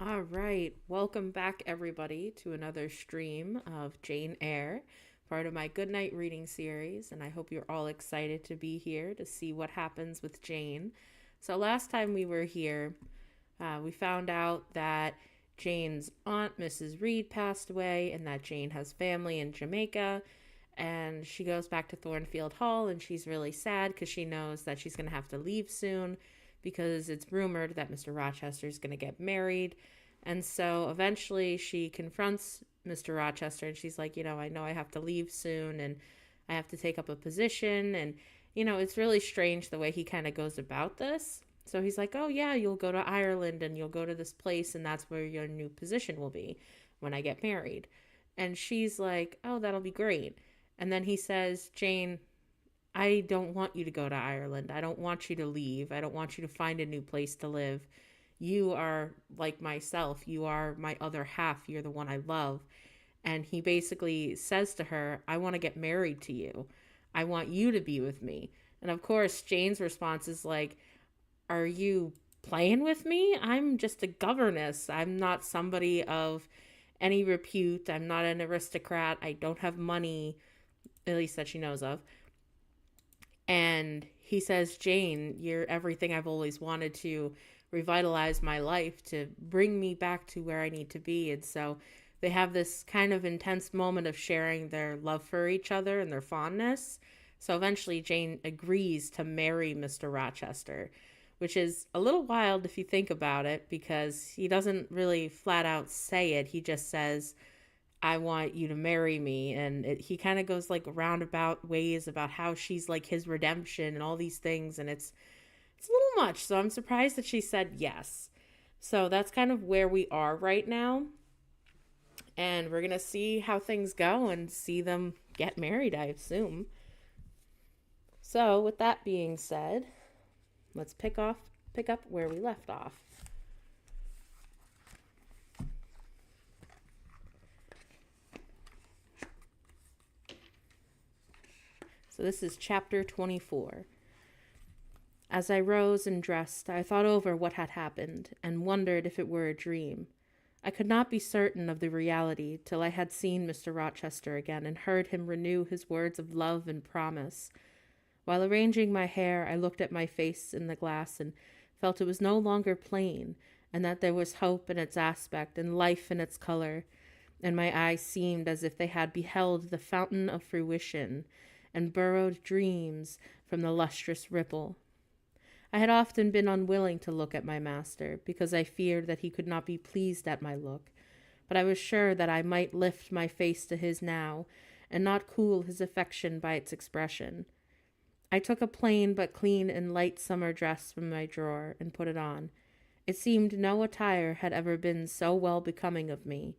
All right, welcome back everybody to another stream of Jane Eyre, part of my Goodnight reading series, and I hope you're all excited to be here to see what happens with Jane. So last time we were here, we found out that Jane's aunt, Mrs. Reed, passed away, and that Jane has family in Jamaica, and she goes back to Thornfield Hall, and she's really sad because she knows that she's going to have to leave soon because it's rumored that Mr. Rochester is going to get married. And so eventually she confronts Mr. Rochester and she's like, I know I have to leave soon and I have to take up a position. And, it's really strange the way he kind of goes about this. So he's like, oh, yeah, you'll go to Ireland and you'll go to this place and that's where your new position will be when I get married. And she's like, oh, that'll be great. And then he says, Jane, I don't want you to go to Ireland. I don't want you to leave. I don't want you to find a new place to live. You are like myself. You are my other half. You're the one I love. And he basically says to her, I want to get married to you. I want you to be with me. And of course, Jane's response is like, are you playing with me? I'm just a governess. I'm not somebody of any repute. I'm not an aristocrat. I don't have money, at least that she knows of. And he says, Jane, you're everything I've always wanted to revitalize my life, to bring me back to where I need to be. And so they have this kind of intense moment of sharing their love for each other and their fondness. So eventually Jane agrees to marry Mr. Rochester, which is a little wild if you think about it, because he doesn't really flat out say it. He just says, I want you to marry me. And he kind of goes like roundabout ways about how she's like his redemption and all these things. And it's a little much. So I'm surprised that she said yes. So that's kind of where we are right now. And we're going to see how things go and see them get married, I assume. So with that being said, let's pick up where we left off. So this is chapter 24. As I rose and dressed, I thought over what had happened and wondered if it were a dream. I could not be certain of the reality till I had seen Mr. Rochester again and heard him renew his words of love and promise. While arranging my hair, I looked at my face in the glass and felt it was no longer plain, and that there was hope in its aspect and life in its color, and my eyes seemed as if they had beheld the fountain of fruition and burrowed dreams from the lustrous ripple. I had often been unwilling to look at my master, because I feared that he could not be pleased at my look, but I was sure that I might lift my face to his now, and not cool his affection by its expression. I took a plain but clean and light summer dress from my drawer, and put it on. It seemed no attire had ever been so well becoming of me,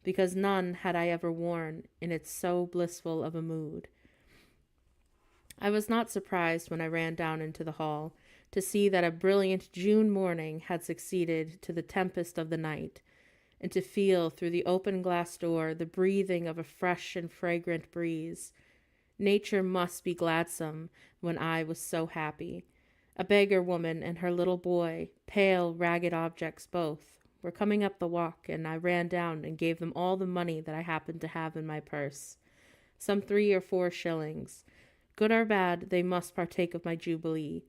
because none had I ever worn in its so blissful of a mood. I was not surprised when I ran down into the hall to see that a brilliant June morning had succeeded to the tempest of the night, and to feel through the open glass door the breathing of a fresh and fragrant breeze. Nature must be gladsome when I was so happy. A beggar woman and her little boy, pale, ragged objects both, were coming up the walk, and I ran down and gave them all the money that I happened to have in my purse, some 3 or 4 shillings. Good or bad, they must partake of my jubilee.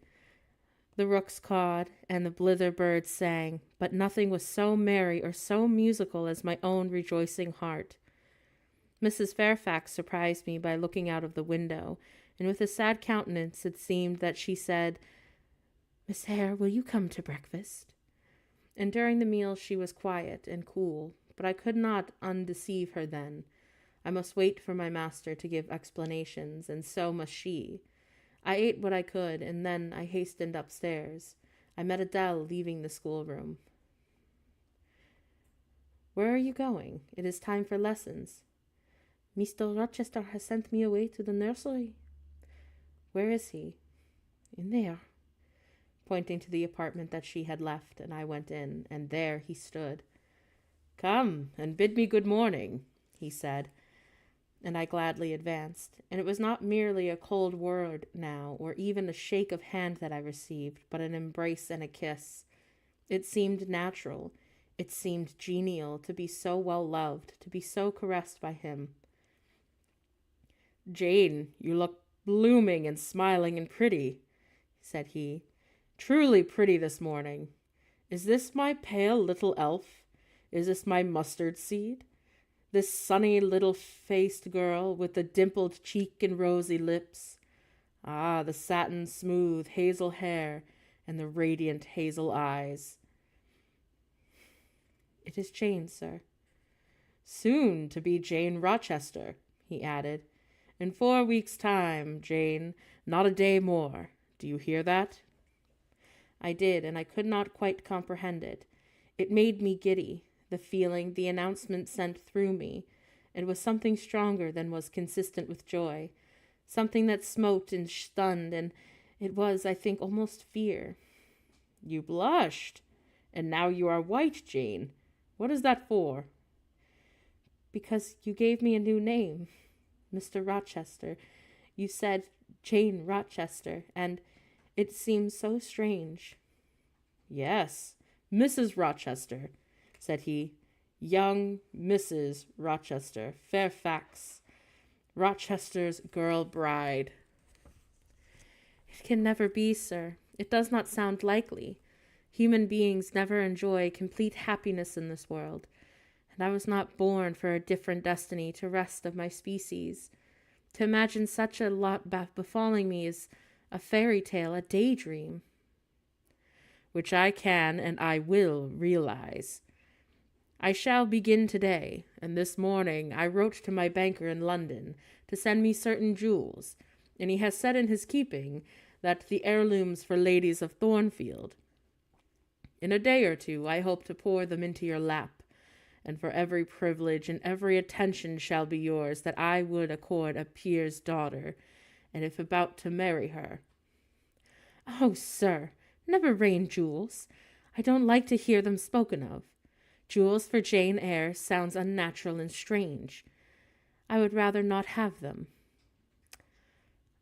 The rooks cawed, and the blither birds sang, but nothing was so merry or so musical as my own rejoicing heart. Mrs. Fairfax surprised me by looking out of the window, and with a sad countenance it seemed that she said, Miss Eyre, will you come to breakfast? And during the meal she was quiet and cool, but I could not undeceive her then. I must wait for my master to give explanations, and so must she. I ate what I could, and then I hastened upstairs. I met Adele leaving the schoolroom. Where are you going? It is time for lessons. Mr. Rochester has sent me away to the nursery. Where is he? In there, pointing to the apartment that she had left, and I went in, and there he stood. Come, and bid me good morning, he said, and I gladly advanced, and it was not merely a cold word now, or even a shake of hand that I received, but an embrace and a kiss. It seemed natural. It seemed genial to be so well loved, to be so caressed by him. "Jane, you look blooming and smiling and pretty," said he. "Truly pretty this morning. Is this my pale little elf? Is this my mustard seed? This sunny little faced girl with the dimpled cheek and rosy lips? Ah, the satin smooth hazel hair and the radiant hazel eyes." "It is Jane, sir." "Soon to be Jane Rochester," he added. "In 4 weeks' time, Jane, not a day more. Do you hear that?" I did, and I could not quite comprehend it. It made me giddy, the feeling the announcement sent through me. It was something stronger than was consistent with joy, something that smote and stunned, and it was, I think, almost fear. "You blushed, and now you are white, Jane. What is that for?" "Because you gave me a new name, Mr. Rochester. You said Jane Rochester, and it seems so strange." "Yes, Mrs. Rochester," said he. "Young Mrs. Rochester, Fairfax, Rochester's girl bride." "It can never be, sir. It does not sound likely. Human beings never enjoy complete happiness in this world, and I was not born for a different destiny to rest of my species. To imagine such a lot befalling me is a fairy tale, a daydream." "Which I can and I will realize. I shall begin today, and this morning I wrote to my banker in London to send me certain jewels, and he has said in his keeping that the heirlooms for ladies of Thornfield. In a day or two I hope to pour them into your lap, and for every privilege and every attention shall be yours that I would accord a peer's daughter, and if about to marry her." "Oh, sir, never rain jewels. I don't like to hear them spoken of. Jewels for Jane Eyre sounds unnatural and strange. I would rather not have them."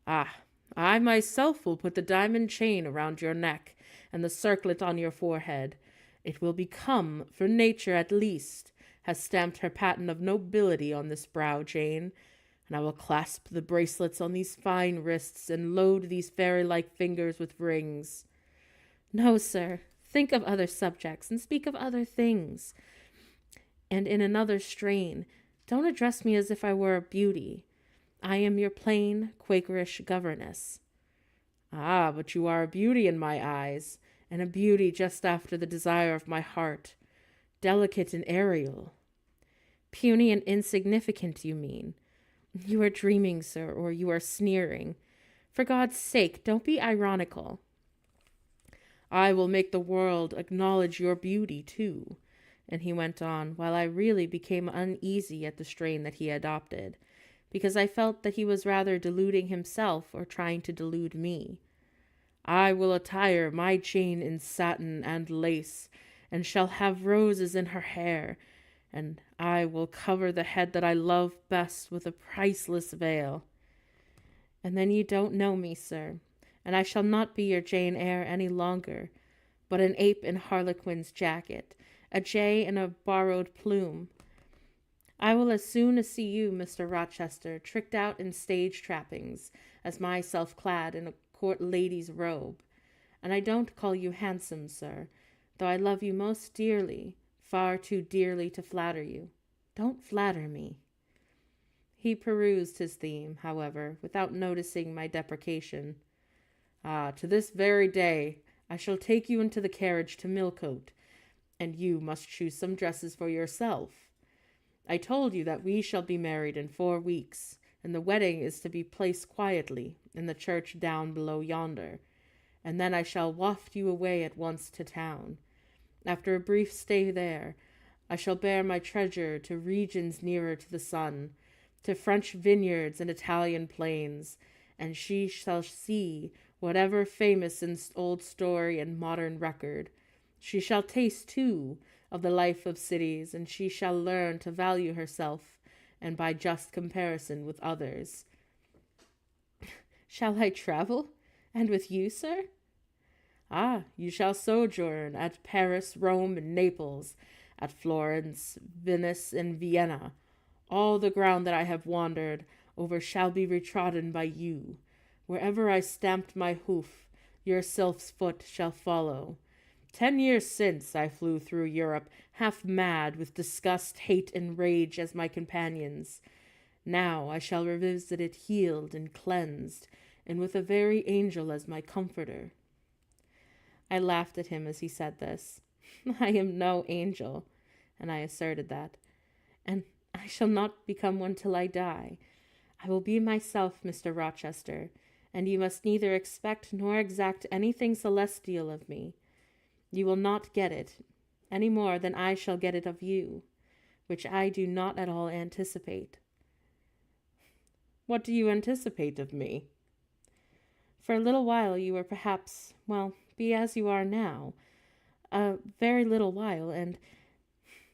"Ah, I myself will put the diamond chain around your neck and the circlet on your forehead. It will become, for nature at least has stamped her patent of nobility on this brow, Jane, and I will clasp the bracelets on these fine wrists and load these fairy-like fingers with rings." "No, sir. Think of other subjects and speak of other things. And in another strain, don't address me as if I were a beauty. I am your plain, Quakerish governess." "Ah, but you are a beauty in my eyes, and a beauty just after the desire of my heart, delicate and aerial." "Puny and insignificant, you mean. You are dreaming, sir, or you are sneering. For God's sake, don't be ironical." "I will make the world acknowledge your beauty, too," and he went on, while I really became uneasy at the strain that he adopted, because I felt that he was rather deluding himself or trying to delude me. "I will attire my Jane in satin and lace, and shall have roses in her hair, and I will cover the head that I love best with a priceless veil." "And then you don't know me, sir, and I shall not be your Jane Eyre any longer, but an ape in harlequin's jacket, a jay in a borrowed plume. I will as soon as see you, Mr. Rochester, tricked out in stage trappings, as myself clad in a court lady's robe. And I don't call you handsome, sir, though I love you most dearly, far too dearly to flatter you. Don't flatter me." He perused his theme, however, without noticing my deprecation. "Ah, to this very day I shall take you into the carriage to Millcote, and you must choose some dresses for yourself. I told you that we shall be married in 4 weeks, and the wedding is to be placed quietly in the church down below yonder, and then I shall waft you away at once to town. After a brief stay there, I shall bear my treasure to regions nearer to the sun, to French vineyards and Italian plains, and she shall see whatever famous in old story and modern record. She shall taste, too, of the life of cities, and she shall learn to value herself, and by just comparison with others." "Shall I travel? And with you, sir?" "Ah, you shall sojourn at Paris, Rome, and Naples. at Florence, Venice, and Vienna. All the ground that I have wandered over shall be retrodden by you. Wherever I stamped my hoof, your sylph's foot shall follow. 10 years since I flew through Europe, half mad with disgust, hate, and rage as my companions. Now I shall revisit it healed and cleansed, and with a very angel as my comforter. I laughed at him as he said this. I am no angel, and I asserted that. And I shall not become one till I die. I will be myself, Mr. Rochester, and you must neither expect nor exact anything celestial of me. You will not get it, any more than I shall get it of you, which I do not at all anticipate. What do you anticipate of me? For a little while you will perhaps, be as you are now, a very little while, and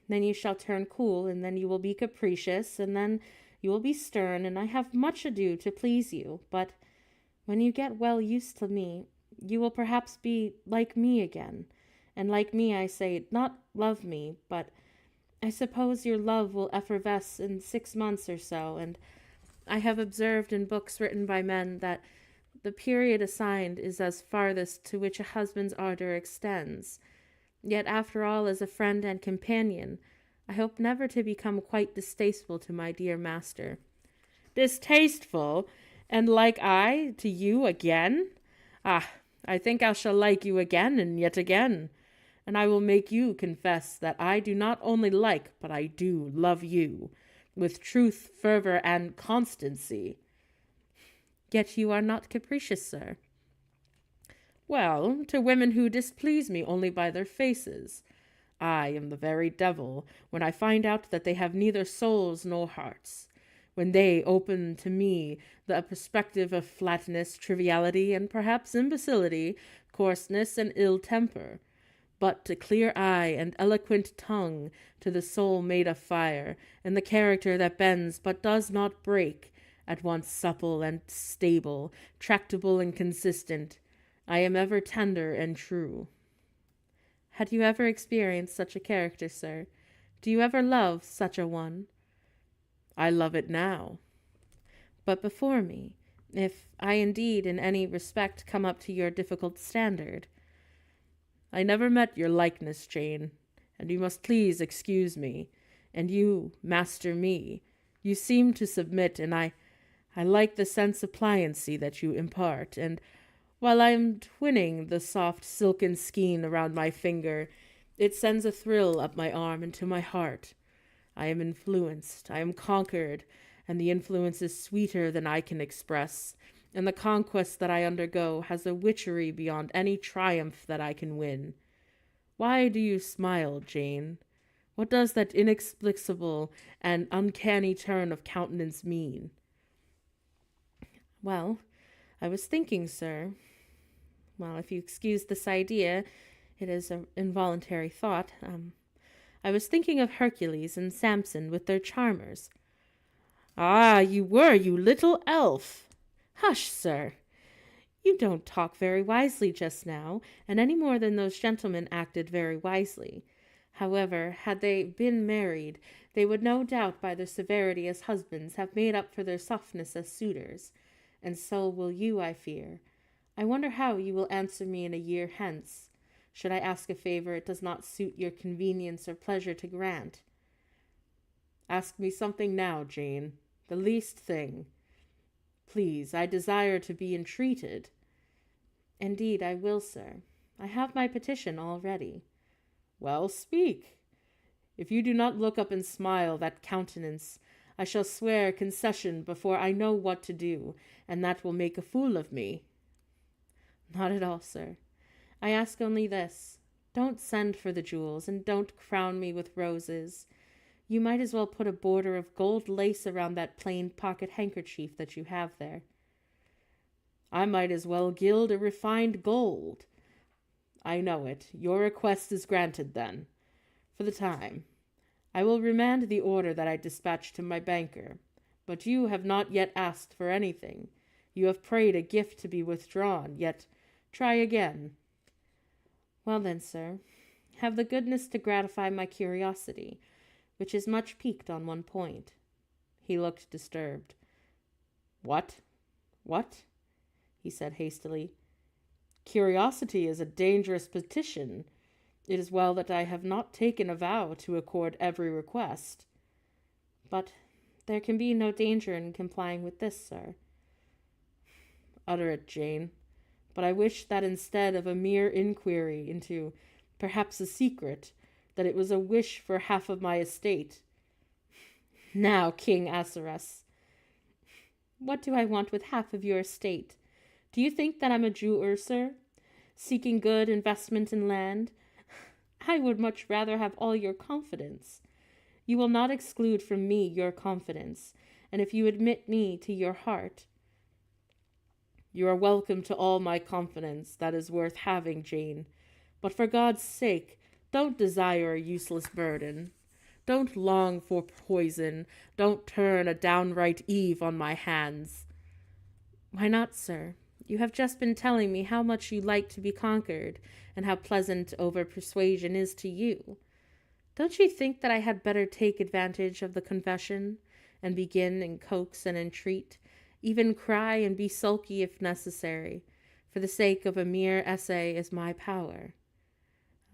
then you shall turn cool, and then you will be capricious, and then you will be stern, and I have much ado to please you, but when you get well used to me, you will perhaps be like me again, and like me, I say, not love me, but I suppose your love will effervesce in 6 months or so, and I have observed in books written by men that the period assigned is as farthest to which a husband's ardor extends. Yet after all, as a friend and companion, I hope never to become quite distasteful to my dear master. Distasteful? And like I to you again? Ah, I think I shall like you again and yet again, and I will make you confess that I do not only like, but I do love you, with truth, fervor, and constancy. Yet you are not capricious, sir. Well, to women who displease me only by their faces. I am the very devil when I find out that they have neither souls nor hearts, when they open to me the perspective of flatness, triviality, and perhaps imbecility, coarseness, and ill temper. But to clear eye and eloquent tongue, to the soul made of fire, and the character that bends but does not break, at once supple and stable, tractable and consistent, I am ever tender and true. Had you ever experienced such a character, sir? Do you ever love such a one? I love it now. But before me, if I indeed in any respect come up to your difficult standard. I never met your likeness, Jane, and you must please excuse me, and you, master me. You seem to submit, and I like the sense of pliancy that you impart, and while I am twinning the soft silken skein around my finger, it sends a thrill up my arm and to my heart. I am influenced, I am conquered, and the influence is sweeter than I can express, and the conquest that I undergo has a witchery beyond any triumph that I can win. Why do you smile, Jane? What does that inexplicable and uncanny turn of countenance mean? Well, I was thinking, sir. Well, if you excuse this idea, it is an involuntary thought. I was thinking of Hercules and Samson with their charmers. Ah, you were, you little elf! Hush, sir! You don't talk very wisely just now, and any more than those gentlemen acted very wisely. However, had they been married, they would no doubt by their severity as husbands have made up for their softness as suitors, and so will you, I fear. I wonder how you will answer me in a year hence, should I ask a favor it does not suit your convenience or pleasure to grant. Ask me something now, Jane, the least thing. Please, I desire to be entreated. Indeed, I will, sir. I have my petition all ready. Well, speak. If you do not look up and smile that countenance, I shall swear concession before I know what to do, and that will make a fool of me. Not at all, sir. I ask only this. Don't send for the jewels, and don't crown me with roses. You might as well put a border of gold lace around that plain pocket handkerchief that you have there. I might as well gild a refined gold. I know it. Your request is granted, then, for the time. I will remand the order that I dispatched to my banker, but you have not yet asked for anything. You have prayed a gift to be withdrawn, yet try again. Well then, sir, have the goodness to gratify my curiosity, which is much piqued on one point." He looked disturbed. "What? What?" he said hastily. "Curiosity is a dangerous petition. It is well that I have not taken a vow to accord every request." "But there can be no danger in complying with this, sir." "Utter it, Jane. But I wish that instead of a mere inquiry into perhaps a secret, that it was a wish for half of my estate." "Now, King Asarus, what do I want with half of your estate? Do you think that I'm a jeweler, sir, seeking good investment in land? I would much rather have all your confidence. You will not exclude from me your confidence, and if you admit me to your heart—" "You are welcome to all my confidence that is worth having, Jane. But for God's sake, don't desire a useless burden. Don't long for poison. Don't turn a downright Eve on my hands." "Why not, sir? You have just been telling me how much you like to be conquered, and how pleasant over-persuasion is to you. Don't you think that I had better take advantage of the confession, and begin and coax and entreat, even cry and be sulky if necessary, for the sake of a mere essay is my power?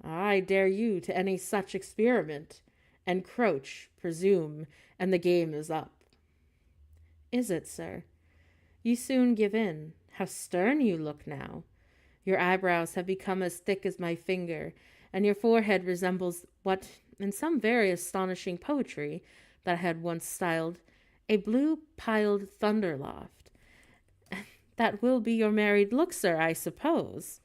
I dare you to any such experiment. Encroach, presume, and the game is up." "Is it, sir? You soon give in. How stern you look now. Your eyebrows have become as thick as my finger, and your forehead resembles what, in some very astonishing poetry that I had once styled, a blue-piled thunder-loft. That will be your married look, sir, I suppose."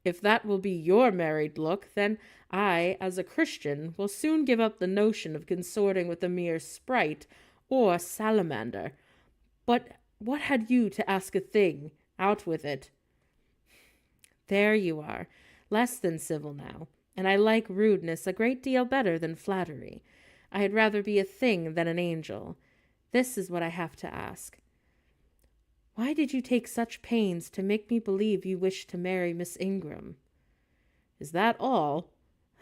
"If that will be your married look, then I, as a Christian, will soon give up the notion of consorting with a mere sprite or salamander. But what had you to ask a thing? Out with it." "There you are, less than civil now, and I like rudeness a great deal better than flattery. I had rather be a thing than an angel. This is what I have to ask. Why did you take such pains to make me believe you wished to marry Miss Ingram?" "Is that all?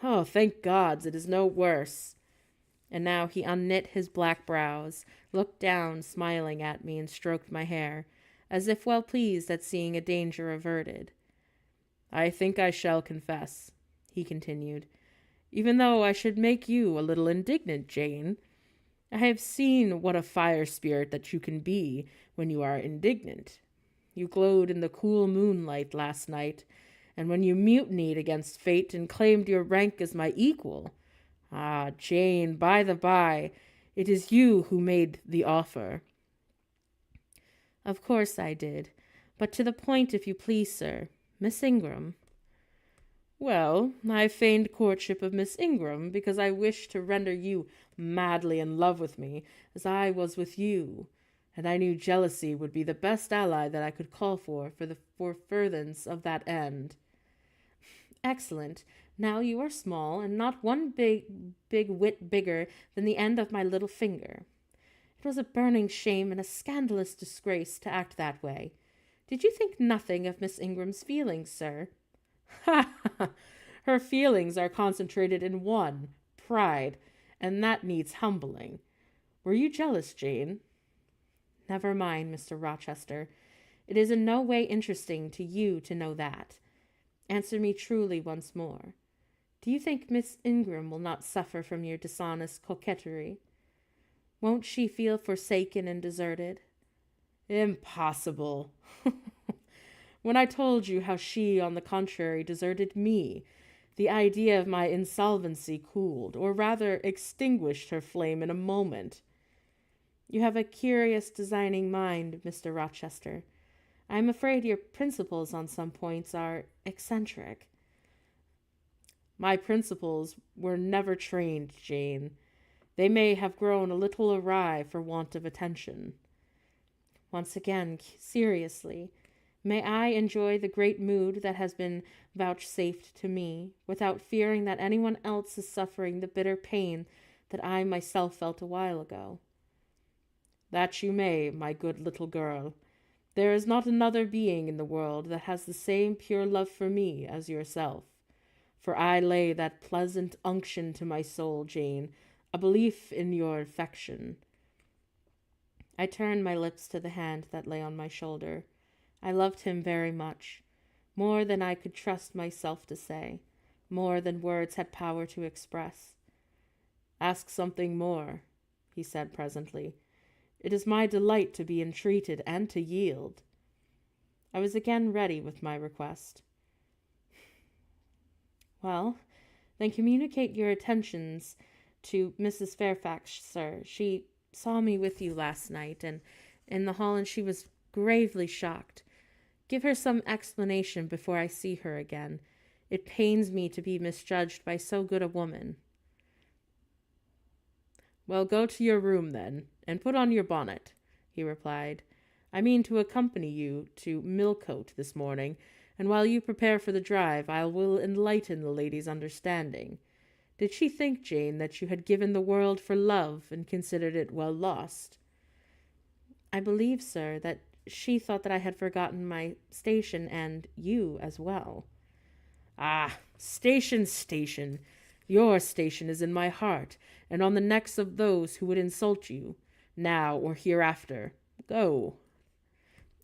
Oh, thank gods, it is no worse." And now he unknit his black brows, looked down smiling at me, and stroked my hair, as if well pleased at seeing a danger averted. "I think I shall confess," he continued, "even though I should make you a little indignant, Jane. I have seen what a fire spirit that you can be when you are indignant. You glowed in the cool moonlight last night, and when you mutinied against fate and claimed your rank as my equal. Ah, Jane, by the by, it is you who made the offer." "Of course I did. But to the point, if you please, sir. Miss Ingram—" "Well, I feigned courtship of Miss Ingram because I wished to render you madly in love with me as I was with you, and I knew jealousy would be the best ally that I could call for the furtherance of that end." "Excellent. Now you are small, and not one big whit bigger than the end of my little finger. It was a burning shame and a scandalous disgrace to act that way. Did you think nothing of Miss Ingram's feelings, sir?" "Ha, ha! Her feelings are concentrated in one, pride, and that needs humbling. Were you jealous, Jane?" "Never mind, Mr. Rochester. It is in no way interesting to you to know that. Answer me truly once more. Do you think Miss Ingram will not suffer from your dishonest coquetry? Won't she feel forsaken and deserted?" "Impossible! When I told you how she, on the contrary, deserted me, the idea of my insolvency cooled, or rather extinguished her flame in a moment." "You have a curious, designing mind, Mr. Rochester. I am afraid your principles on some points are eccentric." "My principles were never trained, Jane. They may have grown a little awry for want of attention." "Once again, seriously, may I enjoy the great mood that has been vouchsafed to me, without fearing that anyone else is suffering the bitter pain that I myself felt a while ago?" "That you may, my good little girl. There is not another being in the world that has the same pure love for me as yourself. for I lay that pleasant unction to my soul, Jane, a belief in your affection. I turned my lips to the hand that lay on my shoulder. I loved him very much, more than I could trust myself to say, more than words had power to express. Ask something more, he said presently. It is my delight to be entreated and to yield. I was again ready with my request. Well, then communicate your attentions to Mrs. Fairfax, sir. She saw me with you last night, and in the hall, and she was gravely shocked. Give her some explanation before I see her again. It pains me to be misjudged by so good a woman. Well, go to your room, then, and put on your bonnet, he replied. I mean to accompany you to Millcote this morning, and while you prepare for the drive, I will enlighten the lady's understanding. Did she think, Jane, that you had given the world for love and considered it well lost? I believe, sir, that she thought that I had forgotten my station and you as well. Ah, station, station. Your station is in my heart, and on the necks of those who would insult you, now or hereafter. Go.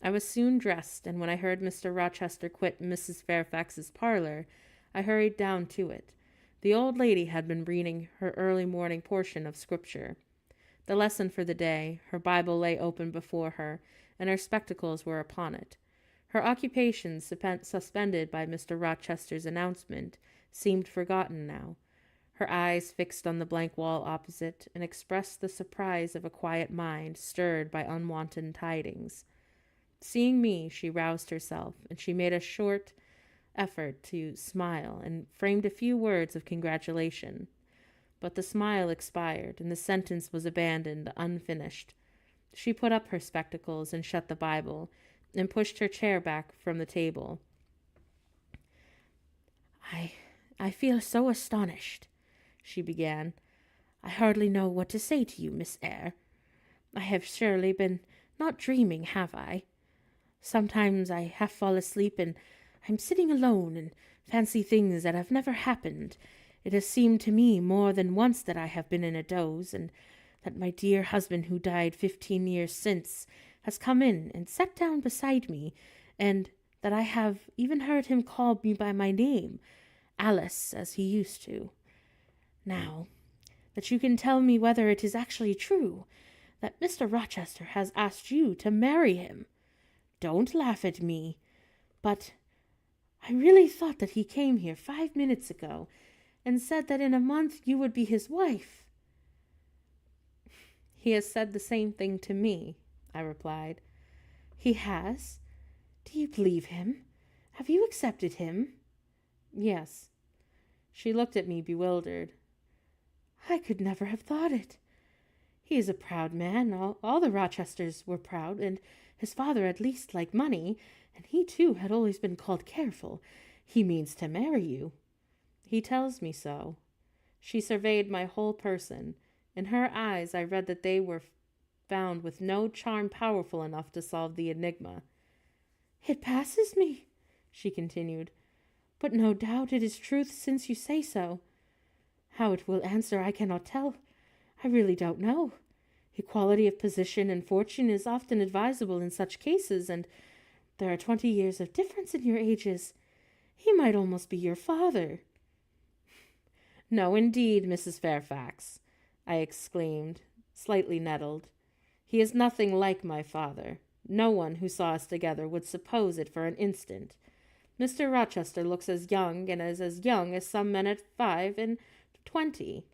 I was soon dressed, and when I heard Mr. Rochester quit Mrs. Fairfax's parlor, I hurried down to it. The old lady had been reading her early morning portion of Scripture. The lesson for the day, her Bible lay open before her, and her spectacles were upon it. Her occupation, suspended by Mr. Rochester's announcement, seemed forgotten now. Her eyes fixed on the blank wall opposite, and expressed the surprise of a quiet mind stirred by unwonted tidings. Seeing me, she roused herself, and she made a short effort to smile, and framed a few words of congratulation. But the smile expired, and the sentence was abandoned unfinished. She put up her spectacles and shut the Bible, and pushed her chair back from the table. I feel so astonished, she began. I hardly know what to say to you, Miss Eyre. I have surely been not dreaming, have I? Sometimes I half fall asleep, and I'm sitting alone and fancy things that have never happened. It has seemed to me more than once that I have been in a doze, and that my dear husband, who died 15 years since, has come in and sat down beside me, and that I have even heard him call me by my name, Alice, as he used to. Now, that you can tell me whether it is actually true that Mr. Rochester has asked you to marry him. Don't laugh at me, but I really thought that he came here 5 minutes ago and said that in a month you would be his wife. He has said the same thing to me, I replied. He has? Do you believe him? Have you accepted him? Yes. She looked at me bewildered. I could never have thought it. He is a proud man. All the Rochesters were proud, and his father at least liked money, and he too had always been called careful. He means to marry you. He tells me so. She surveyed my whole person. In her eyes I read that they were found with no charm powerful enough to solve the enigma. It passes me, she continued, but no doubt it is truth since you say so. How it will answer I cannot tell. I really don't know. Equality of position and fortune is often advisable in such cases, and there are 20 years of difference in your ages. He might almost be your father. No, indeed, Mrs. Fairfax, I exclaimed, slightly nettled. He is nothing like my father. No one who saw us together would suppose it for an instant. Mr. Rochester looks as young, and is as young as some men at 5 and 20.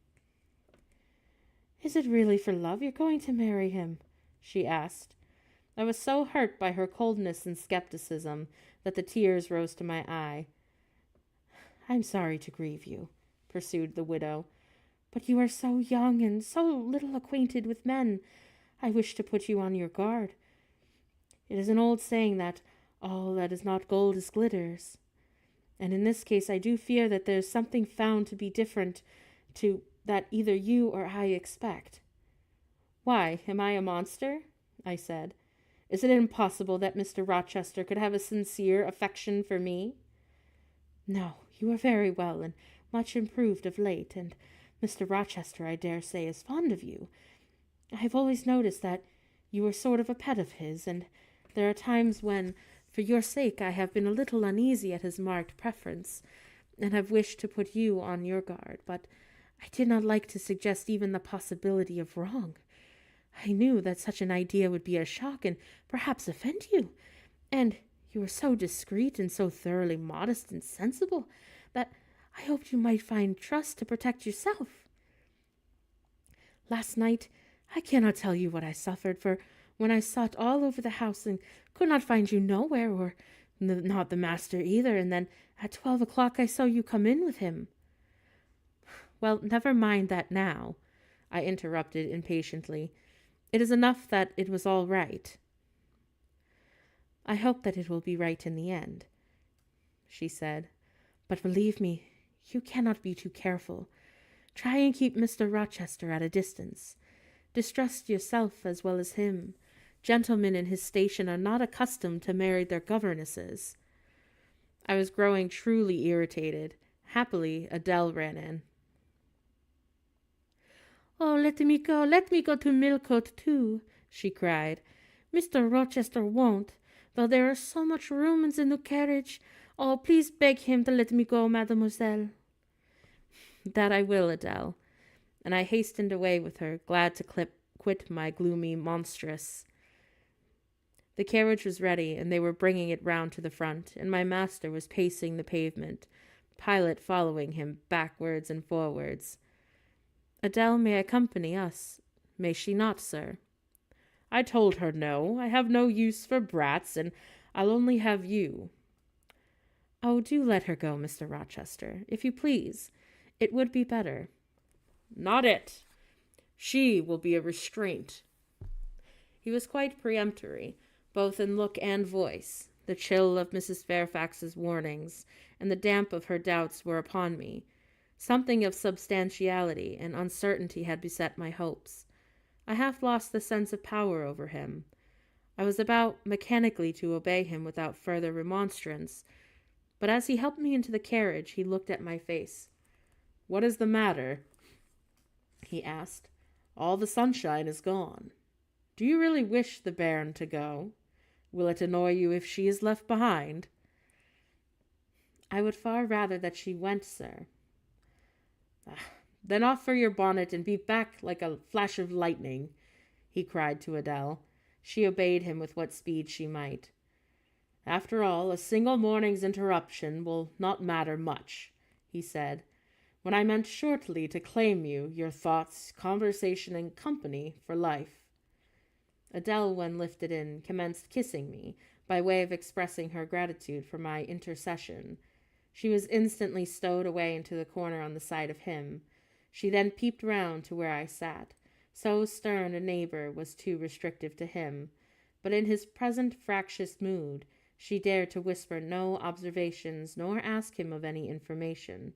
Is it really for love you're going to marry him? She asked. I was so hurt by her coldness and skepticism that the tears rose to my eye. I'm sorry to grieve you, pursued the widow, but you are so young and so little acquainted with men. I wish to put you on your guard. It is an old saying that all that is not gold is glitters. And in this case I do fear that there is something found to be different to that either you or I expect. Why, am I a monster? I said. Is it impossible that Mr. Rochester could have a sincere affection for me? No, You are very well and much improved of late, and Mr. Rochester, I dare say, is fond of you. I have always noticed that you are sort of a pet of his, and there are times when, for your sake, I have been a little uneasy at his marked preference, and have wished to put you on your guard, but I did not like to suggest even the possibility of wrong. I knew that such an idea would be a shock and perhaps offend you, and you were so discreet and so thoroughly modest and sensible that I hoped you might find trust to protect yourself. Last night I cannot tell you what I suffered, for when I sought all over the house and could not find you nowhere, or not the master either, and then at 12 o'clock I saw you come in with him. Well, never mind that now, I interrupted impatiently. It is enough that it was all right. I hope that it will be right in the end, she said. But believe me, you cannot be too careful. Try and keep Mr. Rochester at a distance. Distrust yourself as well as him. Gentlemen in his station are not accustomed to marry their governesses. I was growing truly irritated. Happily, Adele ran in. Oh, let me go to Millcote too, she cried. Mr. Rochester won't, though there is so much room in the new carriage. Oh, please beg him to let me go, mademoiselle. That I will, Adele. And I hastened away with her, glad to quit my gloomy monstrous. The carriage was ready, and they were bringing it round to the front, and my master was pacing the pavement, Pilot following him backwards and forwards. Adele may accompany us, may she not, sir? I told her no, I have no use for brats, and I'll only have you. Oh, do let her go, Mr. Rochester, if you please. It would be better. Not it. She will be a restraint. He was quite peremptory, both in look and voice. The chill of Mrs. Fairfax's warnings and the damp of her doubts were upon me. Something of substantiality and uncertainty had beset my hopes. I half lost the sense of power over him. I was about mechanically to obey him without further remonstrance, but as he helped me into the carriage, he looked at my face. "What is the matter?" he asked. "All the sunshine is gone. Do you really wish the bairn to go? Will it annoy you if she is left behind?" "I would far rather that she went, sir." Then off for your bonnet and be back like a flash of lightning," he cried to Adele. She obeyed him with what speed she might. "After all, a single morning's interruption will not matter much," he said, "when I meant shortly to claim you, your thoughts, conversation, and company for life." Adele, when lifted in, commenced kissing me, by way of expressing her gratitude for my intercession. She was instantly stowed away into the corner on the side of him. She then peeped round to where I sat. So stern a neighbor was too restrictive to him, but in his present fractious mood, she dared to whisper no observations nor ask him of any information.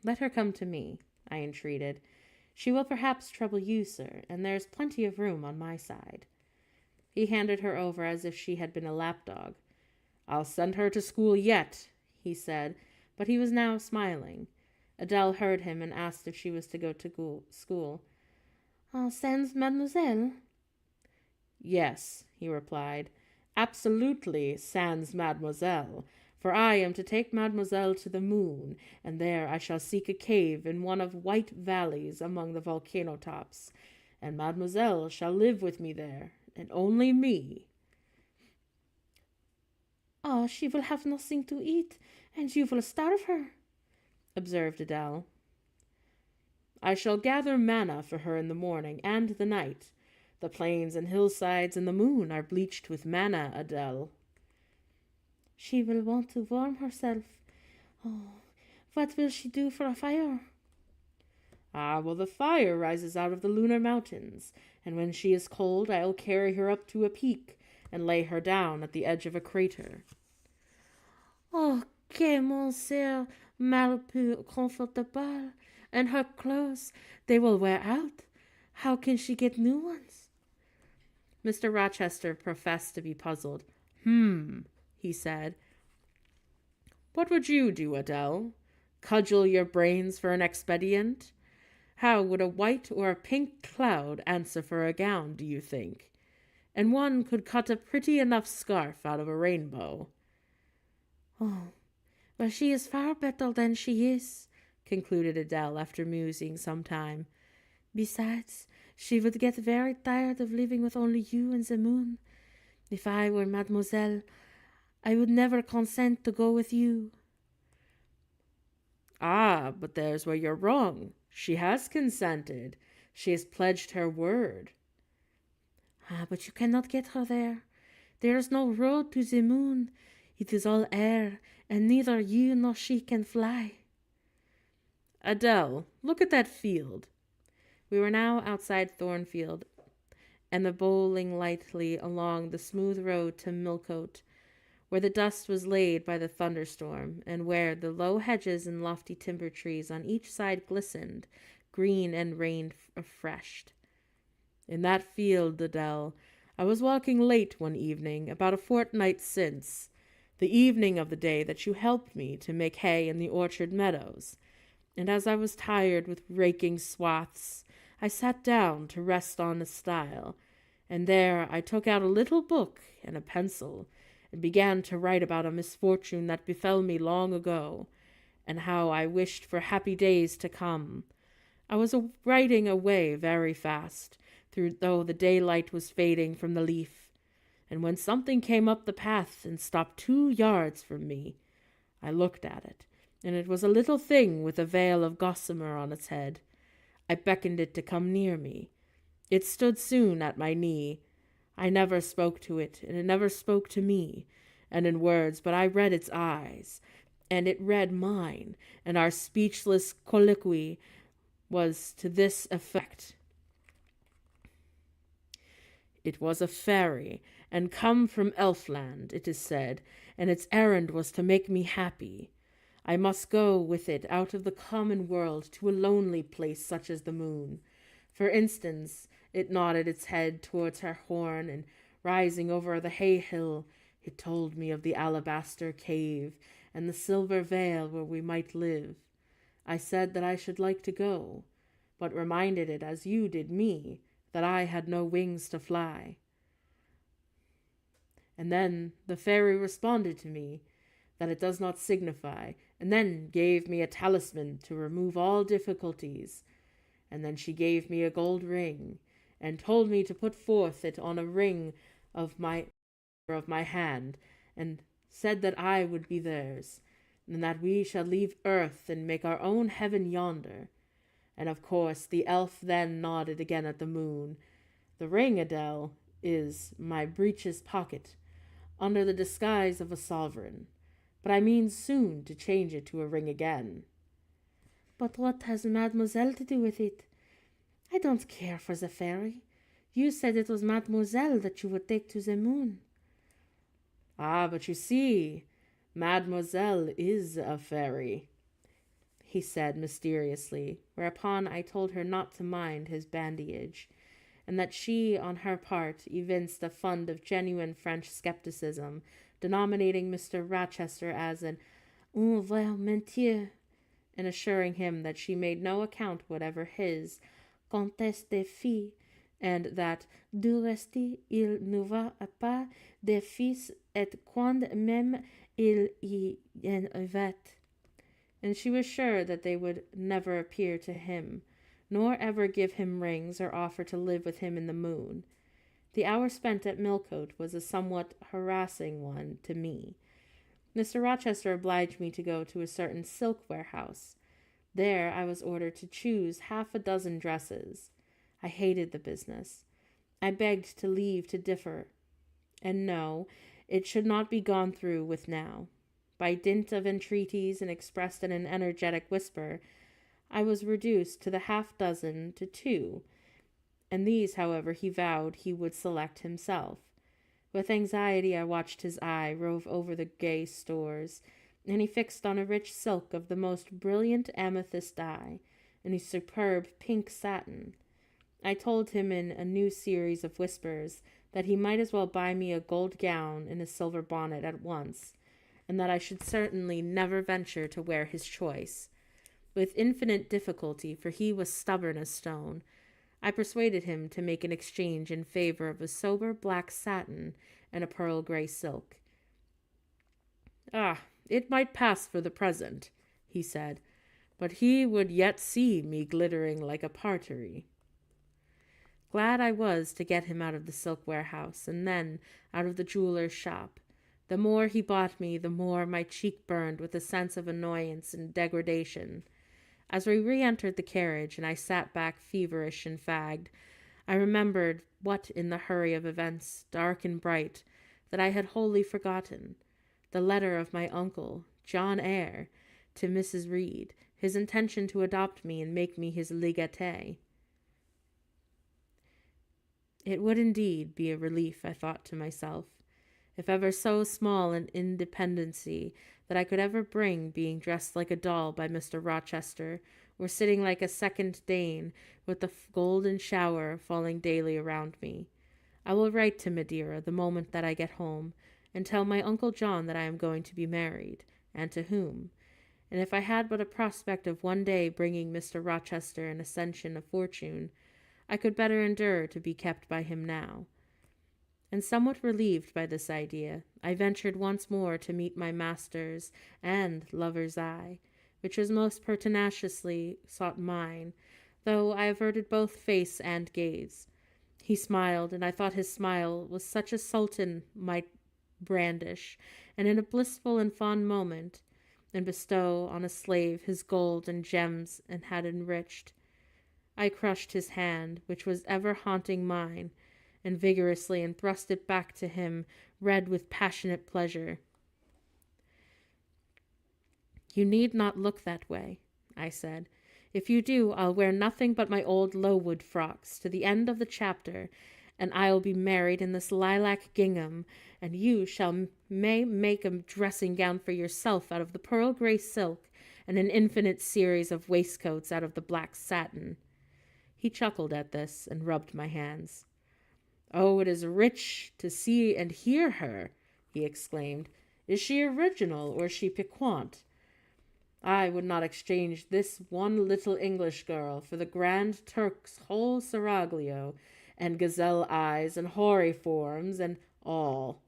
"Let her come to me," I entreated. "She will perhaps trouble you, sir, and there is plenty of room on my side." He handed her over as if she had been a lapdog. "I'll send her to school yet," he said, but he was now smiling. Adele heard him and asked if she was to go to school. "Sans mademoiselle?" "Yes," he replied, "absolutely sans mademoiselle, for I am to take mademoiselle to the moon, and there I shall seek a cave in one of white valleys among the volcano tops, and mademoiselle shall live with me there, and only me." "Oh, she will have nothing to eat, and you will starve her," observed Adele. "I shall gather manna for her in the morning and the night. The plains and hillsides and the moon are bleached with manna, Adele." "She will want to warm herself. Oh, what will she do for a fire?" "Ah, well, the fire rises out of the lunar mountains, and when she is cold I will carry her up to a peak and lay her down at the edge of a crater." "Oh, que monsieur mal peu comfortable, and her clothes, they will wear out. How can she get new ones?" Mr. Rochester professed to be puzzled. He said. What would you do, Adele? Cudgel your brains for an expedient? How would a white or a pink cloud answer for a gown, do you think? And one could cut a pretty enough scarf out of a rainbow. Oh, well, she is far better than she is, concluded Adele after musing some time. Besides, she would get very tired of living with only you and the moon. If I were mademoiselle, I would never consent to go with you. Ah, but there's where you're wrong. She has consented. She has pledged her word. Ah, but you cannot get her there. There is no road to the moon. It is all air, and neither you nor she can fly. Adele, look at that field. We were now outside Thornfield, and the bowling lightly along the smooth road to Millcote, where the dust was laid by the thunderstorm, and where the low hedges and lofty timber trees on each side glistened, green and rain-refreshed. In that field, Adele, I was walking late one evening, about a fortnight since, the evening of the day that you helped me to make hay in the orchard meadows, and as I was tired with raking swaths, I sat down to rest on a stile, and there I took out a little book and a pencil, and began to write about a misfortune that befell me long ago, and how I wished for happy days to come. I was writing away very fast, though the daylight was fading from the leaf, and when something came up the path and stopped 2 yards from me, I looked at it, and it was a little thing with a veil of gossamer on its head. I beckoned it to come near me. It stood soon at my knee. I never spoke to it, and it never spoke to me, and in words, but I read its eyes, and it read mine, and our speechless colloquy was to this effect. It was a fairy, and come from Elfland, it is said, and its errand was to make me happy. I must go with it out of the common world to a lonely place such as the moon. For instance, it nodded its head towards her horn, and rising over the hay-hill, it told me of the alabaster cave and the silver vale where we might live. I said that I should like to go, but reminded it, as you did me, that I had no wings to fly. And then the fairy responded to me that it does not signify, and then gave me a talisman to remove all difficulties. And then she gave me a gold ring, and told me to put forth it on a ring of my hand, and said that I would be theirs, and that we shall leave earth and make our own heaven yonder. And of course the elf then nodded again at the moon. The ring, Adele, is my breeches pocket, under the disguise of a sovereign, but I mean soon to change it to a ring again. But what has mademoiselle to do with it? I don't care for the fairy. You said it was mademoiselle that you would take to the moon. Ah, but you see, mademoiselle is a fairy, he said mysteriously, whereupon I told her not to mind his bandage, and that she, on her part, evinced a fund of genuine French skepticism, denominating Mr. Rochester as an un vrai menteur, and assuring him that she made no account whatever his Comtesse des Filles, and that du reste il ne va pas de fils et quand même il y en avait. And she was sure that they would never appear to him, nor ever give him rings or offer to live with him in the moon. The hour spent at Millcote was a somewhat harassing one to me. Mr. Rochester obliged me to go to a certain silk warehouse. There I was ordered to choose 6 dresses. I hated the business. I begged to leave to differ, and no, it should not be gone through with now. By dint of entreaties and expressed in an energetic whisper, I was reduced to the 6 to 2, and these, however, he vowed he would select himself. With anxiety I watched his eye rove over the gay stores, and he fixed on a rich silk of the most brilliant amethyst dye, and a superb pink satin. I told him in a new series of whispers that he might as well buy me a gold gown and a silver bonnet at once, and that I should certainly never venture to wear his choice. With infinite difficulty, for he was stubborn as stone, I persuaded him to make an exchange in favor of a sober black satin and a pearl gray silk. "Ah, it might pass for the present," he said, "but he would yet see me glittering like a partery." Glad I was to get him out of the silk warehouse, and then out of the jeweler's shop. The more he bought me, the more my cheek burned with a sense of annoyance and degradation. As we re-entered the carriage and I sat back feverish and fagged, I remembered what in the hurry of events, dark and bright, that I had wholly forgotten. The letter of my uncle, John Eyre, to Mrs. Reed, his intention to adopt me and make me his legatee. It would indeed be a relief, I thought to myself, if ever so small an independency that I could ever bring being dressed like a doll by Mr. Rochester, or sitting like a second Dane with the golden shower falling daily around me. I will write to Madeira the moment that I get home, and tell my Uncle John that I am going to be married, and to whom. And if I had but a prospect of one day bringing Mr. Rochester an accession of fortune, I could better endure to be kept by him now. And somewhat relieved by this idea, I ventured once more to meet my master's and lover's eye, which was most pertinaciously sought mine, though I averted both face and gaze. He smiled, and I thought his smile was such a sultan might brandish, and in a blissful and fond moment, and bestow on a slave his gold and gems and had enriched. I crushed his hand, which was ever haunting mine, and vigorously and thrust it back to him, red with passionate pleasure. "You need not look that way," I said. "If you do, I'll wear nothing but my old Lowood frocks to the end of the chapter, and I'll be married in this lilac gingham, and you may make a dressing gown for yourself out of the pearl gray silk, and an infinite series of waistcoats out of the black satin." He chuckled at this, and rubbed my hands. "Oh, it is rich to see and hear her," he exclaimed. "Is she original, or is she piquant? I would not exchange this one little English girl for the Grand Turk's whole seraglio, and gazelle eyes, and hoary forms, and all."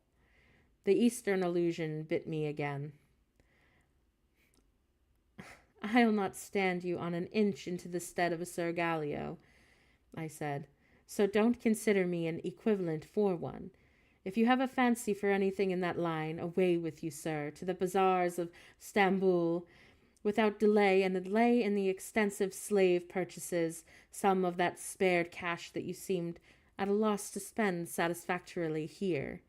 The Eastern allusion bit me again. "I'll not stand you on an inch into the stead of a seraglio," I said, "so don't consider me an equivalent for one. If you have a fancy for anything in that line, away with you, sir, to the bazaars of Stamboul, without delay, and lay in the extensive slave purchases some of that spared cash that you seemed at a loss to spend satisfactorily here."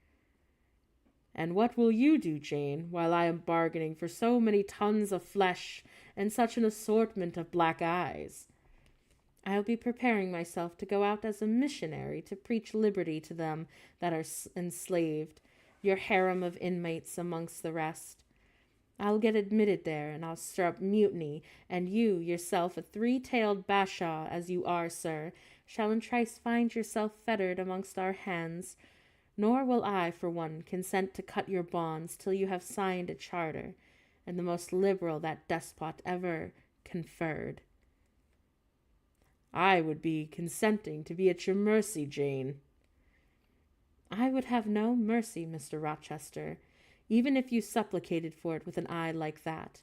"And what will you do, Jane, while I am bargaining for so many tons of flesh and such an assortment of black eyes?" "I'll be preparing myself to go out as a missionary to preach liberty to them that are enslaved, your harem of inmates amongst the rest. I'll get admitted there, and I'll stir up mutiny, and you, yourself a three-tailed bashaw as you are, sir, shall in trice find yourself fettered amongst our hands. Nor will I, for one, consent to cut your bonds till you have signed a charter, and the most liberal that despot ever conferred." "I would be consenting to be at your mercy, Jane." "I would have no mercy, Mr. Rochester, even if you supplicated for it with an eye like that.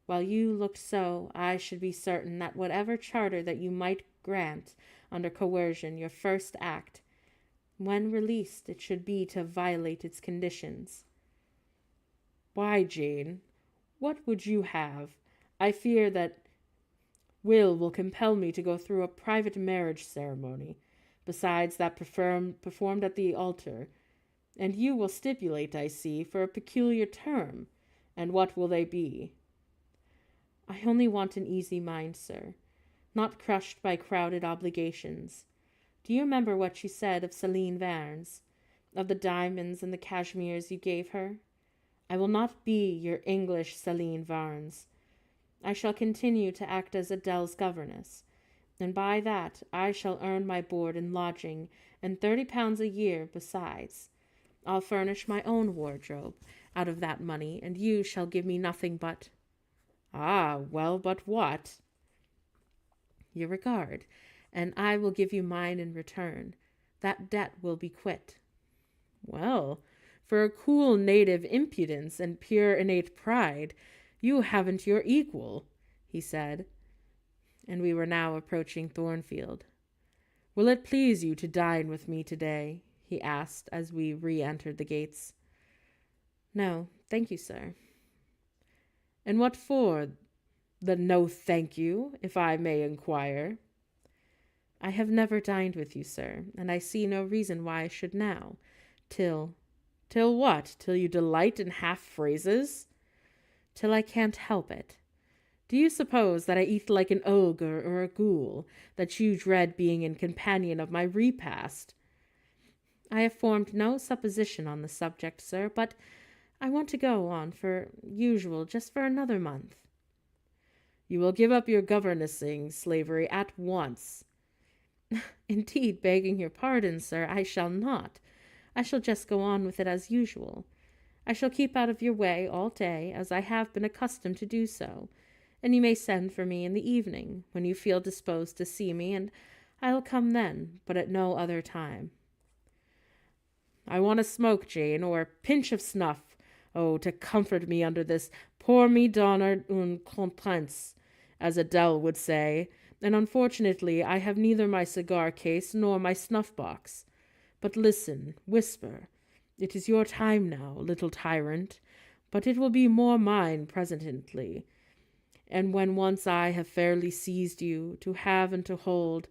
While you looked so, I should be certain that whatever charter that you might grant under coercion, your first act, when released, it should be to violate its conditions." "Why, Jane, what would you have? I fear that Will compel me to go through a private marriage ceremony, besides that performed at the altar, and you will stipulate, I see, for a peculiar term. And what will they be?" "I only want an easy mind, sir, not crushed by crowded obligations. Do you remember what she said of Celine Varnes, of the diamonds and the cashmeres you gave her? I will not be your English Celine Varnes. I shall continue to act as Adele's governess, and by that I shall earn my board and lodging, and £30 a year besides. I'll furnish my own wardrobe out of that money, and you shall give me nothing but— Ah, well, but what? your regard, and I will give you mine in return. That debt will be quit. Well, for a cool native impudence and pure innate pride, you haven't your equal, he said, And we were now approaching Thornfield. Will it please you to dine with me today? He asked as we re-entered the gates. No, thank you, sir. And what for? The no thank you, if I may inquire. I have never dined with you, sir, and I see no reason why I should now, till— Till what? Till you delight in half-phrases? Till I can't help it. Do you suppose that I eat like an ogre or a ghoul, that you dread being in companion of my repast? I have formed no supposition on the subject, sir, but I want to go on for usual just for another month. You will give up your governessing slavery at once. Indeed, begging your pardon, sir, I shall not. I shall just go on with it as usual. I shall keep out of your way all day, as I have been accustomed to do so, and you may send for me in the evening, when you feel disposed to see me, and I will come then, but at no other time. I want a smoke, Jane, or a pinch of snuff, oh, to comfort me under this pour me donner une contrainte, as Adele would say, and unfortunately I have neither my cigar case nor my snuff-box. But listen, whisper. It is your time now, little tyrant, but it will be more mine presently. And when once I have fairly seized you, to have and to hold,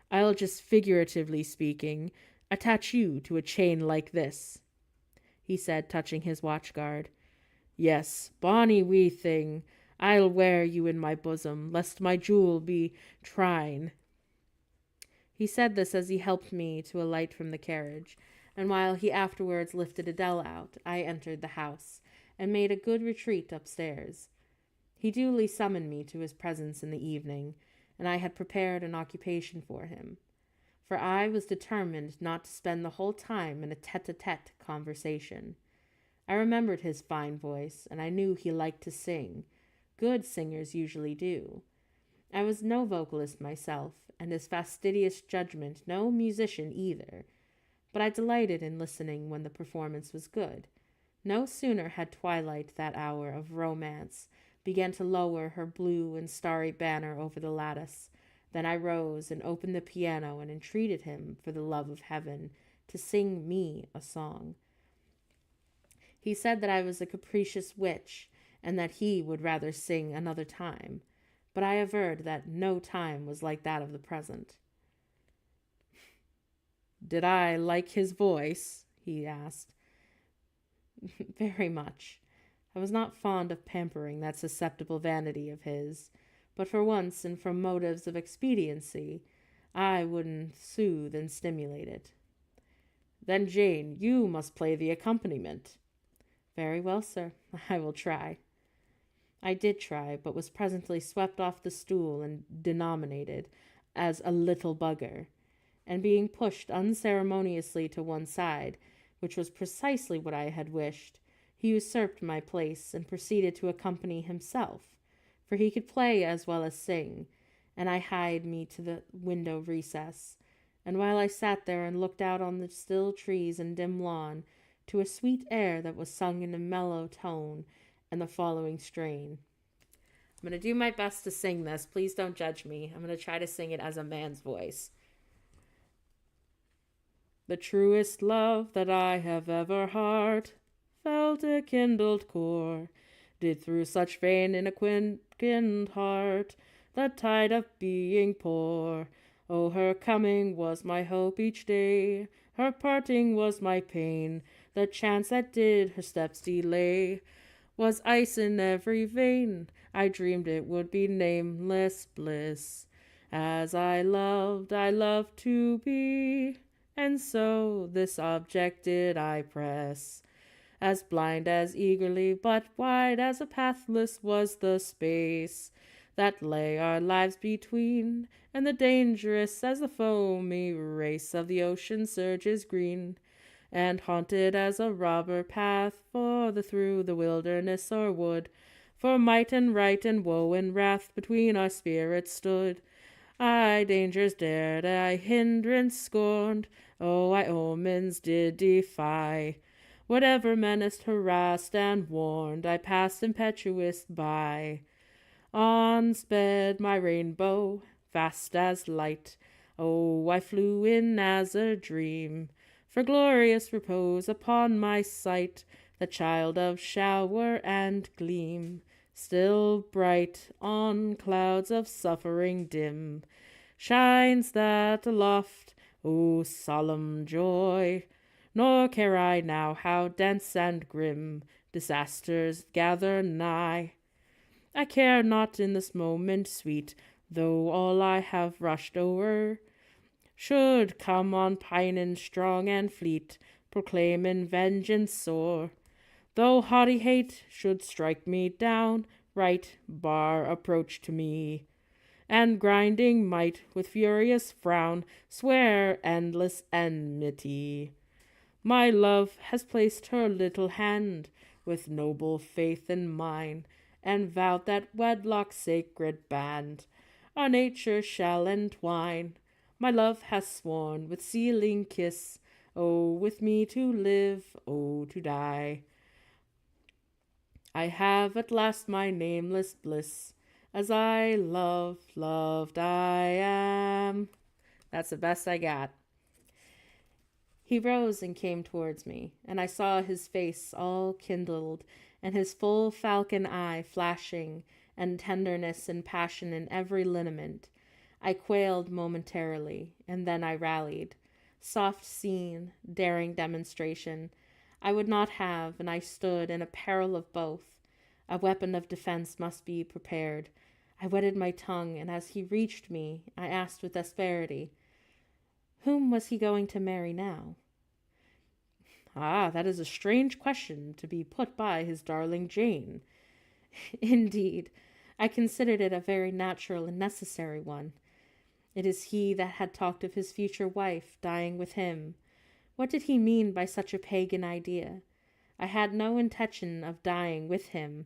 I'll just figuratively speaking, attach you to a chain like this, he said, touching his watch-guard. Yes, bonny wee thing, I'll wear you in my bosom, lest my jewel be trine. He said this as he helped me to alight from the carriage, and while he afterwards lifted Adele out, I entered the house, and made a good retreat upstairs. He duly summoned me to his presence in the evening, and I had prepared an occupation for him, for I was determined not to spend the whole time in a tete-a-tete conversation. I remembered his fine voice, and I knew he liked to sing. Good singers usually do. I was no vocalist myself, and his fastidious judgment no musician either, but I delighted in listening when the performance was good. No sooner had twilight, that hour of romance, began to lower her blue and starry banner over the lattice, than I rose and opened the piano and entreated him, for the love of heaven, to sing me a song. He said that I was a capricious witch, and that he would rather sing another time, but I averred that no time was like that of the present. Did I like his voice? He asked. Very much. I was not fond of pampering that susceptible vanity of his, but for once and from motives of expediency, I wouldn't soothe and stimulate it. Then, Jane, you must play the accompaniment. Very well, sir. I will try. I did try, but was presently swept off the stool and denominated as a little bugger, and being pushed unceremoniously to one side, which was precisely what I had wished, he usurped my place and proceeded to accompany himself, for he could play as well as sing, and I hied me to the window recess, and while I sat there and looked out on the still trees and dim lawn, to a sweet air that was sung in a mellow tone and the following strain. I'm going to do my best to sing this. Please don't judge me. I'm going to try to sing it as a man's voice. The truest love that I have ever heart felt a kindled core, did through such vein in a quickened heart the tide of being pour. Oh, her coming was my hope each day, her parting was my pain, the chance that did her steps delay was ice in every vein. I dreamed it would be nameless bliss, as I loved to be, and so this object did I press. As blind as eagerly, but wide as a pathless was the space that lay our lives between, and the dangerous as the foamy race of the ocean surges green. and haunted as a robber path for through the wilderness or wood. For might and right and woe and wrath between our spirits stood. I dangers dared, I hindrance scorned, oh, I omens did defy. Whatever menaced, harassed, and warned, I passed impetuous by. On sped my rainbow, fast as light. Oh, I flew in as a dream, for glorious repose upon my sight, the child of shower and gleam, still bright on clouds of suffering dim, shines that aloft, oh, solemn joy! Nor care I now how dense and grim disasters gather nigh. I care not in this moment sweet, though all I have rushed o'er should come on Paynim strong and fleet, proclaiming vengeance sore. Though haughty hate should strike me down, right bar approach to me, and grinding might with furious frown swear endless enmity. My love has placed her little hand with noble faith in mine, and vowed that wedlock's sacred band our nature shall entwine. My love has sworn with sealing kiss, oh, with me to live, oh, to die. I have at last my nameless bliss, as I loved I am. That's the best I got. He rose and came towards me, and I saw his face all kindled, and his full falcon eye flashing, and tenderness and passion in every lineament. I quailed momentarily, and then I rallied. Soft scene, daring demonstration, I would not have, and I stood in a peril of both. A weapon of defense must be prepared. I wetted my tongue, and as he reached me, I asked with asperity, whom was he going to marry now? Ah, that is a strange question to be put by his darling Jane. Indeed, I considered it a very natural and necessary one. It is he that had talked of his future wife dying with him. What did he mean by such a pagan idea? I had no intention of dying with him.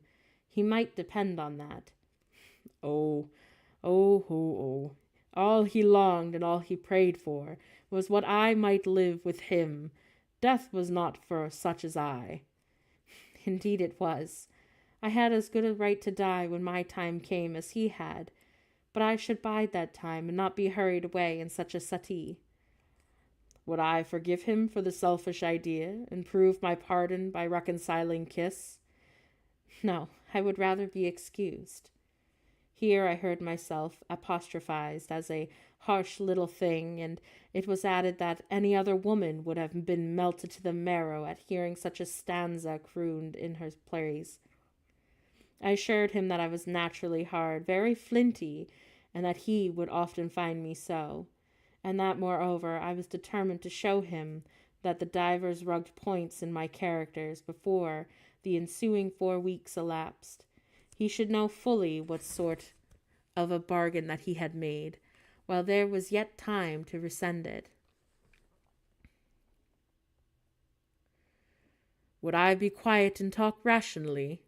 He might depend on that. Oh, oh, oh, oh. All he longed and all he prayed for was what I might live with him. Death was not for such as I. Indeed it was. I had as good a right to die when my time came as he had, but I should bide that time and not be hurried away in such a suttee. Would I forgive him for the selfish idea, and prove my pardon by reconciling kiss? No, I would rather be excused. Here I heard myself apostrophized as a harsh little thing, and it was added that any other woman would have been melted to the marrow at hearing such a stanza crooned in her praise. I assured him that I was naturally hard, very flinty, and that he would often find me so, and that, moreover, I was determined to show him that the divers rugged points in my characters before the ensuing 4 weeks elapsed. He should know fully what sort of a bargain that he had made, while there was yet time to rescind it. Would I be quiet and talk rationally?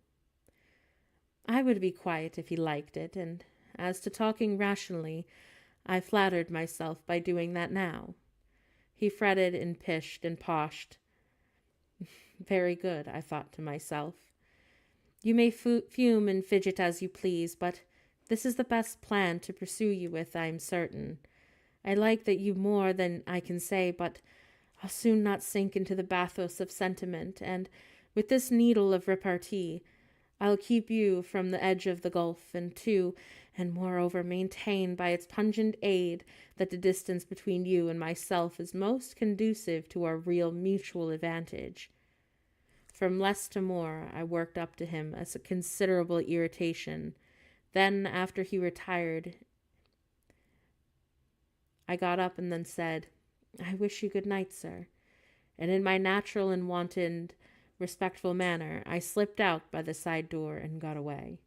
I would be quiet if he liked it, and as to talking rationally, I flattered myself by doing that now. He fretted and pished and poshed. Very good, I thought to myself. You may fume and fidget as you please, but this is the best plan to pursue you with, I am certain. I like that you more than I can say, but I'll soon not sink into the bathos of sentiment, and with this needle of repartee, I'll keep you from the edge of the gulf, and moreover maintain by its pungent aid that the distance between you and myself is most conducive to our real mutual advantage. From less to more, I worked up to him as a considerable irritation. Then, after he retired, I got up and then said, I wish you good night, sir. And in my natural and wonted respectful manner, I slipped out by the side door and got away.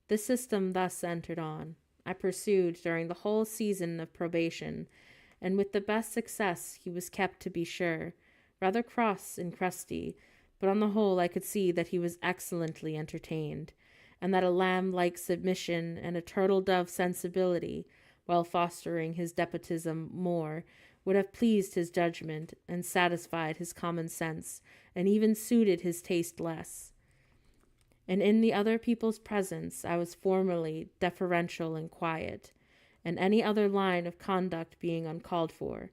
The system thus entered on, I pursued during the whole season of probation, and with the best success he was kept, to be sure, rather cross and crusty, but on the whole I could see that he was excellently entertained, and that a lamb-like submission and a turtle-dove sensibility, while fostering his despotism more, would have pleased his judgment and satisfied his common sense, and even suited his taste less. And in the other people's presence I was formally deferential and quiet, and any other line of conduct being uncalled for,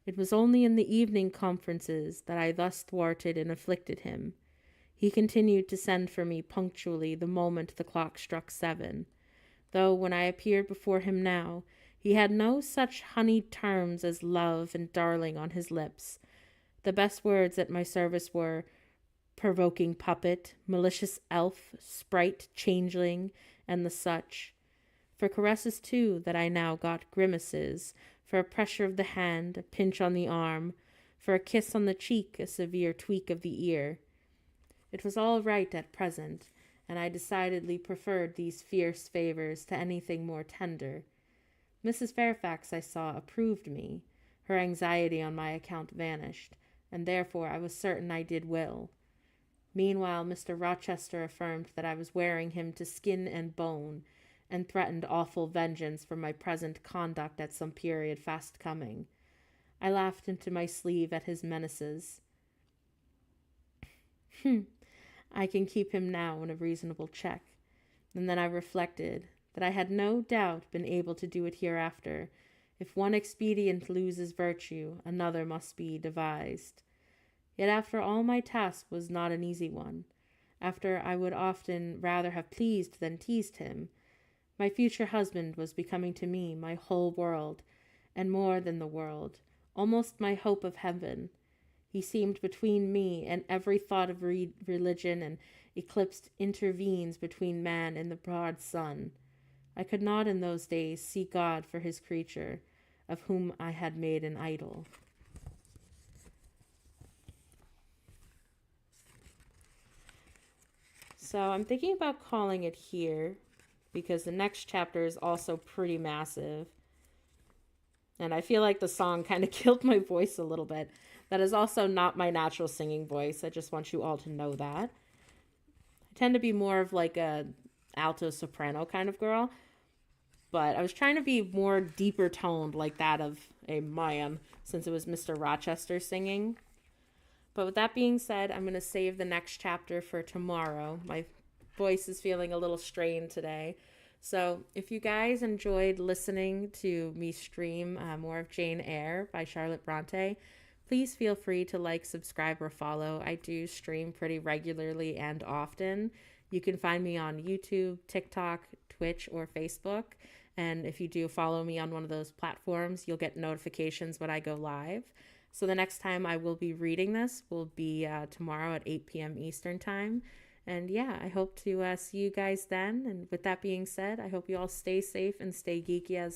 it was only in the evening conferences that I thus thwarted and afflicted him. He continued to send for me punctually the moment the clock struck 7, though when I appeared before him now, he had no such honeyed terms as love and darling on his lips. The best words at my service were provoking puppet, malicious elf, sprite, changeling, and the such. For caresses, too, that I now got grimaces, for a pressure of the hand, a pinch on the arm, for a kiss on the cheek, a severe tweak of the ear. It was all right at present, and I decidedly preferred these fierce favors to anything more tender. Mrs. Fairfax, I saw, approved me. Her anxiety on my account vanished, and therefore I was certain I did will. Meanwhile, Mr. Rochester affirmed that I was wearing him to skin and bone, and threatened awful vengeance for my present conduct at some period fast coming. I laughed into my sleeve at his menaces. I can keep him now in a reasonable check. And then I reflected that I had no doubt been able to do it hereafter. If one expedient loses virtue, another must be devised. Yet after all, my task was not an easy one. After I would often rather have pleased than teased him. My future husband was becoming to me my whole world, and more than the world, almost my hope of heaven. He seemed between me and every thought of religion, and eclipsed intervenes between man and the broad sun. I could not in those days see God for his creature, of whom I had made an idol. So I'm thinking about calling it here, because the next chapter is also pretty massive. And I feel like the song kind of killed my voice a little bit. That is also not my natural singing voice. I just want you all to know that. I tend to be more of like a alto soprano kind of girl. But I was trying to be more deeper toned like that of a man, since it was Mr. Rochester singing. But with that being said, I'm going to save the next chapter for tomorrow. My voice is feeling a little strained today. So if you guys enjoyed listening to me stream more of Jane Eyre by Charlotte Bronte, please feel free to like, subscribe, or follow. I do stream pretty regularly and often. You can find me on YouTube, TikTok, Twitch, or Facebook. And if you do follow me on one of those platforms, you'll get notifications when I go live. So the next time I will be reading this will be tomorrow at 8 p.m. Eastern Time. And yeah, I hope to see you guys then. And with that being said, I hope you all stay safe and stay geeky as always.